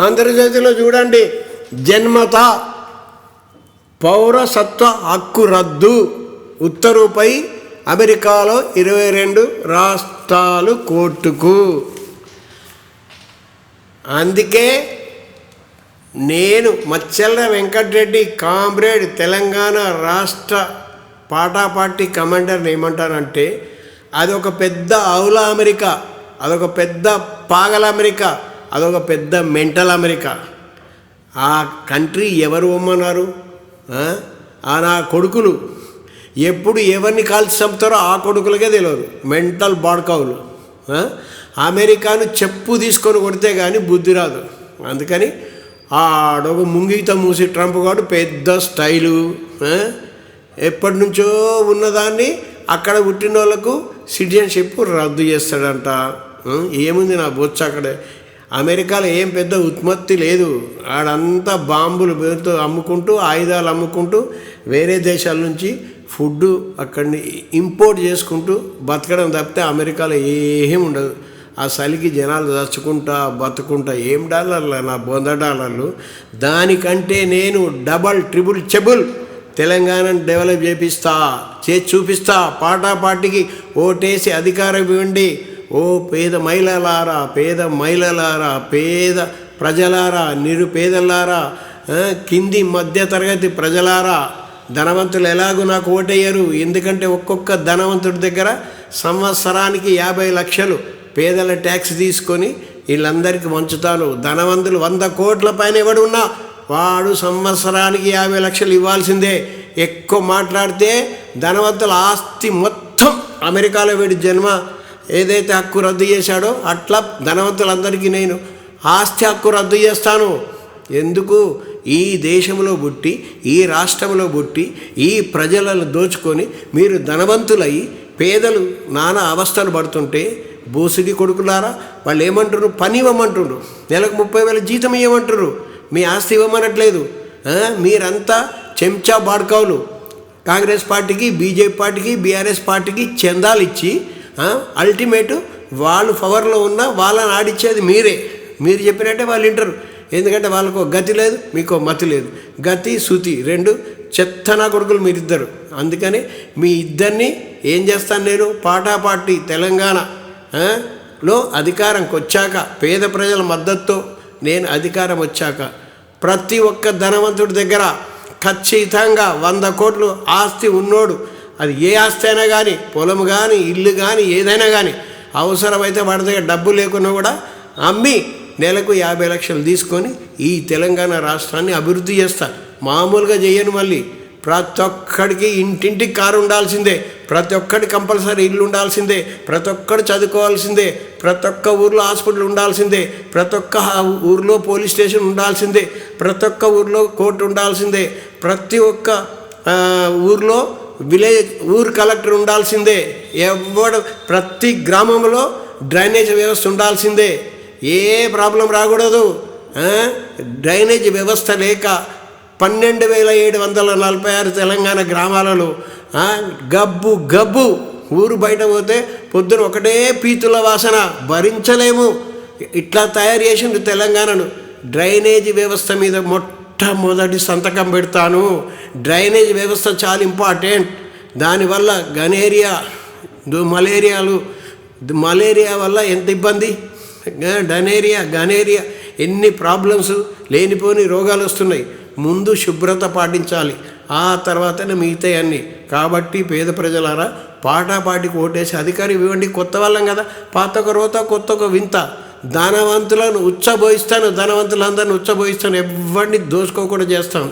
ఆంధ్రజ్యోతిలో చూడండి, జన్మత పౌరసత్వ హక్కు రద్దు ఉత్తర్వుపై అమెరికాలో 22 రాష్ట్రాలు కోర్టుకు. అందుకే నేను మచ్చెల్ల వెంకటరెడ్డి కామ్రేడ్ తెలంగాణ రాష్ట్ర పాటా పార్టీ కమాండర్ని ఏమంటానంటే, అదొక పెద్ద అవుల అమెరికా, అదొక పెద్ద పాగల అమెరికా, అదొక పెద్ద మెంటల్ అమెరికా. ఆ కంట్రీ ఎవరు ఇవ్వమన్నారు? నా కొడుకులు ఎప్పుడు ఎవరిని కాల్చి చంపుతారో ఆ కొడుకులకే తెలియదు, మెంటల్ బాడ్కవులు. అమెరికాను చెప్పు తీసుకొని కొడితే కానీ బుద్ధి రాదు. అందుకని ఆడొక ముంగిత మూసి ట్రంప్ గాడు పెద్ద స్టైలు, ఎప్పటి నుంచో ఉన్నదాన్ని అక్కడ పుట్టిన వాళ్ళకు సిటిజన్షిప్ రద్దు చేస్తాడంట. ఏముంది నా బొచ్చు అక్కడే. అమెరికాలో ఏం పెద్ద ఉత్పత్తి లేదు, ఆడంతా బాంబులు అమ్ముకుంటూ ఆయుధాలు అమ్ముకుంటూ వేరే దేశాల నుంచి ఫుడ్ అక్కడిని ఇంపోర్ట్ చేసుకుంటూ బతకడం తప్పితే అమెరికాలో ఏం ఉండదు. ఆ చలికి జనాలు చచ్చుకుంటా బతుకుంటా ఏం డాలర్లు నా $100. దానికంటే నేను డబల్ ట్రిపుల్ చెబుల్ తెలంగాణను డెవలప్ చేసి చూపిస్తా. పాటా పార్టీకి ఓటేసి అధికారం ఇవ్వండి. ఓ పేద మహిళలారా, పేద ప్రజలారా, నిరుపేదలారా, కింది మధ్య తరగతి ప్రజలారా, ధనవంతులు ఎలాగూ నాకు ఓటేయరు. ఎందుకంటే ఒక్కొక్క ధనవంతుడి దగ్గర సంవత్సరానికి 50 లక్షలు పేదల ట్యాక్స్ తీసుకొని వీళ్ళందరికీ వంచుతాను. ధనవంతులు 100 కోట్ల పైన ఎవడు ఉన్నా వాడు సంవత్సరానికి 50 లక్షలు ఇవ్వాల్సిందే. ఎక్కువ మాట్లాడితే ధనవంతుల ఆస్తి మొత్తం అమెరికాలో వీడి జన్మ ఏదైతే హక్కు రద్దు చేశాడో అట్లా ధనవంతులందరికీ నేను ఆస్తి హక్కు రద్దు చేస్తాను. ఎందుకు? ఈ దేశంలో పుట్టి, ఈ రాష్ట్రంలో పుట్టి, ఈ ప్రజలను దోచుకొని మీరు ధనవంతులయ్యి పేదలు నానా అవస్థలు పడుతుంటే బోసిడి కొడుకులారా వాళ్ళు ఏమంటున్నారు? పని ఇవ్వమంటున్నారు, నెలకు 30,000 జీతం ఇవ్వమంటున్నారు, మీ ఆస్తి ఇవ్వమనట్లేదు. మీరంతా చెంచా బాడ్కావులు. కాంగ్రెస్ పార్టీకి, బీజేపీ పార్టీకి, బీఆర్ఎస్ పార్టీకి చందాలు ఇచ్చి అల్టిమేటు వాళ్ళు పవర్లో ఉన్న వాళ్ళని ఆడిచ్చేది మీరే. మీరు చెప్పినట్టే వాళ్ళు వింటారు. ఎందుకంటే వాళ్ళకు గతి లేదు, మీకు మతి లేదు. గతి శృతి 2 చెత్తనా కొడుకులు మీరిద్దరు. అందుకని మీ ఇద్దరిని ఏం చేస్తాను నేను? పాటా పార్టీ తెలంగాణలో అధికారంకి వచ్చాక, పేద ప్రజల మద్దతుతో నేను అధికారం వచ్చాక ప్రతి ఒక్క ధనవంతుడి దగ్గర ఖచ్చితంగా 100 కోట్లు ఆస్తి ఉన్నోడు, అది ఏ ఆస్తి అయినా కానీ, పొలం కానీ, ఇల్లు కానీ, ఏదైనా కానీ, అవసరమైతే వాడి దగ్గర డబ్బు లేకున్నా కూడా అమ్మి నెలకు 50 లక్షలు తీసుకొని ఈ తెలంగాణ రాష్ట్రాన్ని అభివృద్ధి చేస్తా. మామూలుగా చేయను. మళ్ళీ ప్రతి ఒక్కడికి ఇంటింటికి కారు ఉండాల్సిందే, ప్రతి ఒక్కడి కంపల్సరీ ఇల్లు ఉండాల్సిందే, ప్రతి ఒక్కడు చదువుకోవాల్సిందే, ప్రతి ఒక్క ఊర్లో హాస్పిటల్ ఉండాల్సిందే, ప్రతి ఒక్క ఊర్లో పోలీస్ స్టేషన్ ఉండాల్సిందే, ప్రతి ఒక్క ఊర్లో కోర్టు ఉండాల్సిందే, ప్రతి ఒక్క ఊర్లో ఊరు కలెక్టర్ ఉండాల్సిందే, ప్రతి గ్రామంలో డ్రైనేజ్ వ్యవస్థ ఉండాల్సిందే. ఏ ప్రాబ్లం రాకూడదు. డ్రైనేజ్ వ్యవస్థ లేక 12,746 తెలంగాణ గ్రామాలలో గబ్బు ఊరు బయట పోతే పొద్దున ఒకటే పీతుల వాసన భరించలేము. ఇట్లా తయారు చేసిండు తెలంగాణను. డ్రైనేజ్ వ్యవస్థ మీద మొట్టమొదటి సంతకం పెడతాను. డ్రైనేజ్ వ్యవస్థ చాలా ఇంపార్టెంట్. దానివల్ల మలేరియా వల్ల ఎంత ఇబ్బంది, గనేరియా ఎన్ని ప్రాబ్లమ్స్, లేనిపోని రోగాలు వస్తున్నాయి. ముందు శుభ్రత పాటించాలి, ఆ తర్వాతనే మిగతాయి అన్నీ. కాబట్టి పేద ప్రజలారా పాటా పార్టీకి ఓటేసి అధికారం ఇవ్వండి. కొత్త వాళ్ళం కదా, పాత ఒక రోత కొత్త ఒక వింత. ధనవంతులను ఉచ్చబోయిస్తాను, ధనవంతులందరిని ఉచ్చబోయిస్తాను, ఎవరిని దోసుకోకుండా చేస్తాను.